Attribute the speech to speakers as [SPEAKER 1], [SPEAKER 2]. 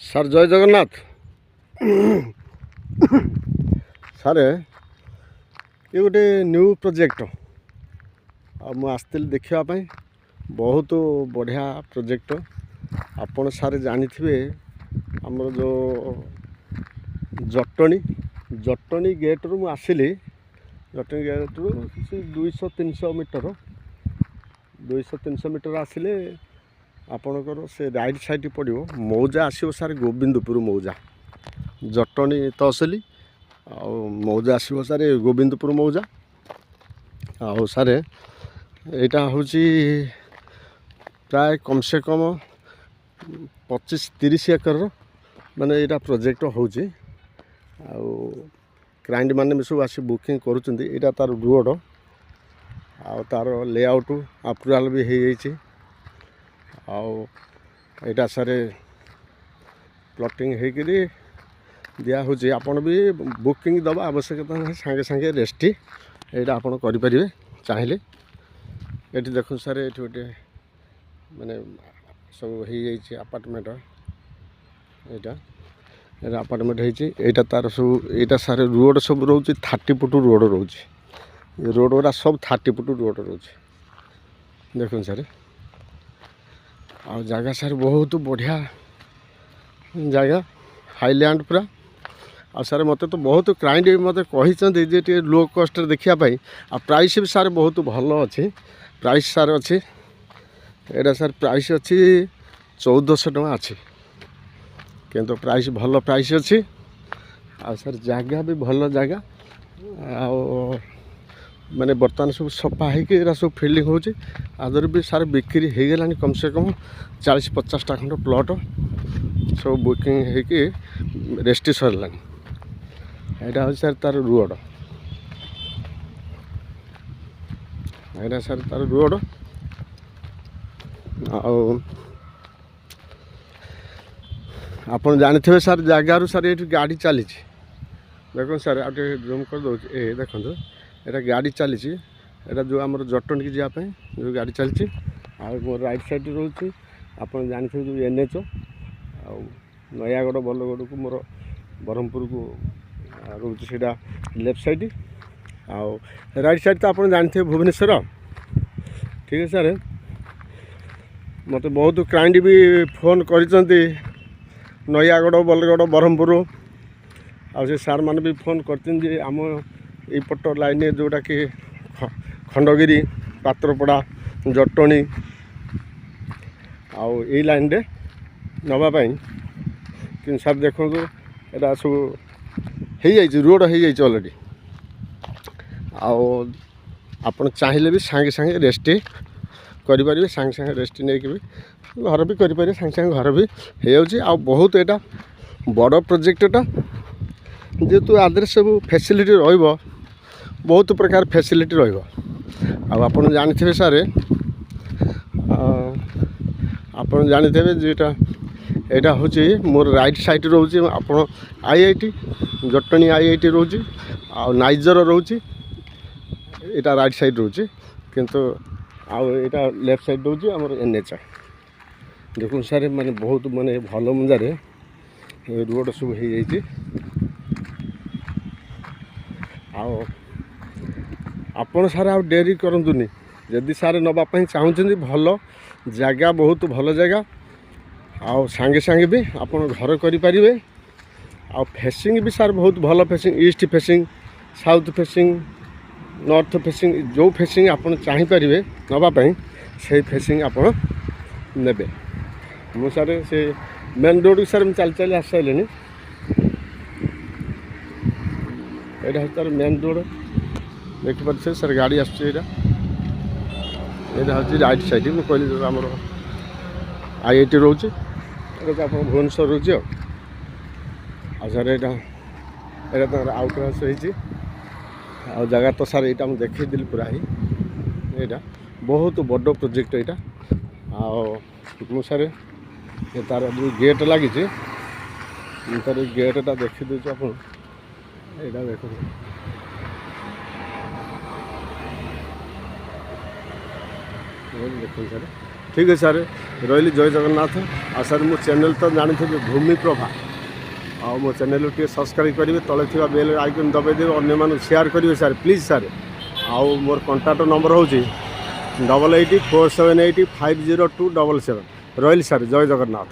[SPEAKER 1] Sir ଜୟ Jagannath. Sir ଏ ଗୋଟେ new project ଆଉ ମୁଁ ଆସିଥିଲି ଦେଖିବା ପାଇଁ। ବହୁତ ବଢ଼ିଆ ପ୍ରୋଜେକ୍ଟ। ଆପଣ ସାର୍ ଜାଣିଥିବେ ଆମର ଯେଉଁ ଜଟଣୀ ଗେଟ୍ରୁ ମୁଁ ଆସିଲି। ଜଟଣୀ ଗେଟ୍ରୁ ସେ 200-300 ମିଟର ଆସିଲେ ଆପଣଙ୍କର ସେ ରାଇଟ୍ ସାଇଡ଼୍ ପଡ଼ିବ ମୌଜା ଆସିବ ସାର୍। ଗୋବିନ୍ଦପୁର ମୌଜା, ଜଟଣୀ ତହସିଲ ଆଉ ମୌଜା ଆସିବ ସାର୍ ଗୋବିନ୍ଦପୁର ମୌଜା। ଆଉ ସାର୍ ଏଇଟା ହେଉଛି ପ୍ରାୟ କମ୍ ସେ କମ୍ 25-30 ଏକରର ମାନେ ଏଇଟା ପ୍ରୋଜେକ୍ଟ ହେଉଛି। ଆଉ କ୍ଲାଇଣ୍ଟ ମାନେ ବି ସବୁ ଆସି ବୁକିଂ କରୁଛନ୍ତି। ଏଇଟା ତା'ର ରୋଡ଼ ଆଉ ତା'ର ଲେଆଉଟ୍ ଆପ୍ରୁଭାଲ୍ ବି ହେଇଯାଇଛି। ଆଉ ଏଇଟା ସାର୍ ପ୍ଲଟିଂ ହେଇକିରି ଦିଆହେଉଛି। ଆପଣ ବି ବୁକିଂ ଦେବା ଆବଶ୍ୟକତା ନାହିଁ, ସାଙ୍ଗେ ସାଙ୍ଗେ ରେଷ୍ଟି ଏଇଟା ଆପଣ କରିପାରିବେ ଚାହିଁଲେ। ଏଠି ଦେଖନ୍ତୁ ସାର୍, ଏଠି ଗୋଟେ ମାନେ ସବୁ ହେଇଯାଇଛି ଆପାର୍ଟମେଣ୍ଟ। ଏଇଟା ଆପାର୍ଟମେଣ୍ଟ ହେଇଛି। ଏଇଟା ତା'ର ସବୁ, ଏଇଟା ସାର୍ ରୋଡ଼ ସବୁ ରହୁଛି 30 ଫୁଟ ରୋଡ଼ ରହୁଛି। ଏ ରୋଡ଼ ଗୁଡ଼ା ସବୁ 30 ଫୁଟ ରୋଡ଼ ରହୁଛି। ଦେଖନ୍ତୁ ସାର୍, ଆଉ ଜାଗା ସାର୍ ବହୁତ ବଢ଼ିଆ ଜାଗା, ହାଇଲ୍ୟାଣ୍ଡ ପୁରା। ଆଉ ସାର୍ ମୋତେ ତ ବହୁତ କ୍ଲାଇଣ୍ଟ ବି ମୋତେ କହିଛନ୍ତି ଯେ ଟିକେ ଲୋ କଷ୍ଟରେ ଦେଖିବା ପାଇଁ। ଆଉ ପ୍ରାଇସ୍ ବି ସାର୍ ବହୁତ ଭଲ ଅଛି। ପ୍ରାଇସ୍ ସାର୍ ଅଛି, ଏଇଟା ସାର୍ ପ୍ରାଇସ୍ ଅଛି 1400 ଟଙ୍କା ଅଛି। କିନ୍ତୁ ପ୍ରାଇସ୍ ଭଲ ପ୍ରାଇସ୍ ଅଛି। ଆଉ ସାର୍ ଜାଗା ବି ଭଲ ଜାଗା। ଆଉ ମାନେ ବର୍ତ୍ତମାନ ସବୁ ସଫା ହେଇକି ଏରା ସବୁ ଫିଲ୍ଡିଂ ହେଉଛି। ଆଦରେ ବି ସାର୍ ବିକ୍ରି ହେଇଗଲାଣି କମ୍ ସେ କମ୍ 40-50ଟା ଖଣ୍ଡ ପ୍ଲଟ୍ ସବୁ ବୁକିଂ ହେଇକି ରେଷ୍ଟି ସରିଲାଣି। ଏଇଟା ହେଉଛି ସାର୍ ତା'ର ରୋଡ଼। ଏଇଟା ସାର୍ ତା'ର ରୋଡ଼। ଆଉ ଆପଣ ଜାଣିଥିବେ ସାର୍ ଜାଗାରୁ ସାର୍ ଏଇଠି ଗାଡ଼ି ଚାଲିଛି। ଦେଖନ୍ତୁ ସାର୍ ଆଉ ଟିକେ ଜୁମ୍ କରିଦେଉଛି। ଦେଖନ୍ତୁ ଏଇଟା ଗାଡ଼ି ଚାଲିଛି। ଏଇଟା ଯେଉଁ ଆମର ଜଟଣୀକି ଯିବା ପାଇଁ ଯେଉଁ ଗାଡ଼ି ଚାଲିଛି। ଆଉ ମୋର ରାଇଟ୍ ସାଇଡ଼୍ ରହୁଛି ଆପଣ ଜାଣିଥିବେ ଯେଉଁ NH। ଆଉ ନୟାଗଡ଼ ବଲଗଡ଼କୁ ମୋର ବ୍ରହ୍ମପୁରକୁ ରହୁଛି ସେଇଟା ଲେଫ୍ଟ ସାଇଡ଼୍। ଆଉ ରାଇଟ୍ ସାଇଡ଼୍ ତ ଆପଣ ଜାଣିଥିବେ ଭୁବନେଶ୍ୱର। ଠିକ୍ ଅଛି ସାର୍, ମୋତେ ବହୁତ କ୍ଲାଇଣ୍ଟ ବି ଫୋନ୍ କରିଛନ୍ତି ନୟାଗଡ଼, ବଲଗଡ଼, ବ୍ରହ୍ମପୁର। ଆଉ ସେ ସାର୍ମାନେ ବି ଫୋନ୍ କରିଛନ୍ତି ଯେ ଆମ ଏଇପଟ ଲାଇନ୍ରେ ଯେଉଁଟାକି ଖଣ୍ଡଗିରି, ପାତ୍ରପଡ଼ା, ଜଟଣୀ ଆଉ ଏଇ ଲାଇନ୍ରେ ନେବା ପାଇଁ। କିନ୍ତୁ ସାର୍ ଦେଖନ୍ତୁ ଏଇଟା ସବୁ ହେଇଯାଇଛି, ରୋଡ଼ ହେଇଯାଇଛି ଅଲରେଡ଼ି। ଆଉ ଆପଣ ଚାହିଁଲେ ବି ସାଙ୍ଗେ ସାଙ୍ଗେ ରେଷ୍ଟି କରିପାରିବେ। ସାଙ୍ଗେ ସାଙ୍ଗେ ରେଷ୍ଟି ନେଇକି ବି ଘର ବି କରିପାରିବେ। ସାଙ୍ଗେ ସାଙ୍ଗେ ଘର ବି ହେଇଯାଉଛି। ଆଉ ବହୁତ ଏଇଟା ବଡ଼ ପ୍ରୋଜେକ୍ଟଟା, ଯେହେତୁ ଆଦେହରେ ସବୁ ଫ୍ୟାସିଲିଟି ରହିବ, ବହୁତ ପ୍ରକାର ଫ୍ୟାସିଲିଟି ରହିବ। ଆଉ ଆପଣ ଜାଣିଥିବେ ସାର୍, ଆପଣ ଜାଣିଥିବେ ଯେଟା ଏଇଟା ହେଉଛି ମୋର ରାଇଟ୍ ସାଇଡ଼୍ ରହୁଛି। ଆପଣ IIT ଜଟଣୀ IIT ରହୁଛି, ଆଉ ନାଇଜର ରହୁଛି। ଏଇଟା ରାଇଟ୍ ସାଇଡ଼୍ ରହୁଛି, କିନ୍ତୁ ଆଉ ଏଇଟା ଲେଫ୍ଟ ସାଇଡ଼୍ ରହୁଛି ଆମର NH। ଦେଖନ୍ତୁ ସାର୍, ମାନେ ବହୁତ ମାନେ ଭଲ ମଜାରେ ରୋଡ଼ ସବୁ ହେଇଯାଇଛି। ଆଉ ଆପଣ ସାର୍ ଆଉ ଡେରି କରନ୍ତୁନି। ଯଦି ସାର୍ ନେବା ପାଇଁ ଚାହୁଁଛନ୍ତି, ଭଲ ଜାଗା, ବହୁତ ଭଲ ଜାଗା। ଆଉ ସାଙ୍ଗେ ସାଙ୍ଗେ ବି ଆପଣ ଘର କରିପାରିବେ। ଆଉ ଫେସିଂ ବି ସାର୍ ବହୁତ ଭଲ facing, east facing, south facing, north facing, ଯେଉଁ ଫେସିଂ ଆପଣ ଚାହିଁପାରିବେ ନେବା ପାଇଁ ସେଇ ଫେସିଂ ଆପଣ ନେବେ। ମୁଁ ସାର୍ ସେ ମେନ୍ ରୋଡ଼କୁ ସାର୍ ମୁଁ ଚାଲି ଚାଲି ଆସିସାରିଲିଣି। ଏଇଟା ହେଉଛି ତାର ମେନ୍ ରୋଡ଼, ଦେଖିପାରୁଥିବେ ସାର୍ ଗାଡ଼ି ଆସୁଛି। ଏଇଟା ହେଉଛି ରାଇଟ୍ ସାଇଡ଼୍। ମୁଁ କହିଲି ଯେଉଁ ଆମର IIT ରହୁଛି, ଏଇଟା ଆପଣ ଭୁବନେଶ୍ୱର ରହୁଛି। ଆଉ ସାର୍ ଏଇଟା ତାଙ୍କର ଆଉଟ୍ ହାଉସ୍ ହେଇଛି। ଆଉ ଜାଗା ତ ସାର୍ ଏଇଟା ମୁଁ ଦେଖେଇଦେଲି ପୁରା ହିଁ। ଏଇଟା ବହୁତ ବଡ଼ ପ୍ରୋଜେକ୍ଟ ଏଇଟା। ଆଉ ମୁଁ ସାର୍ ତାର ଯେଉଁ ଗେଟ୍ ଲାଗିଛି, ମୁଁ ତାର ଏଇ ଗେଟ୍ଟା ଦେଖିଦେଉଛି ଆପଣ। ଏଇଟା ଦେଖନ୍ତୁ, ଦେଖନ୍ତୁ ସାର୍ ठीक है सर रही जय जगन्नाथ आ सर मो चैनल तो जानी थे भूमि प्रभा आ मो चैनल टे सब्सक्राइब करेंगे तले थी बेल आइकन दबाई अन्य मानक शेयर करेंगे सर प्लीज सर आउ मोर कंटाक्ट नंबर हूँ 8847850277 रही सर जय जगन्नाथ।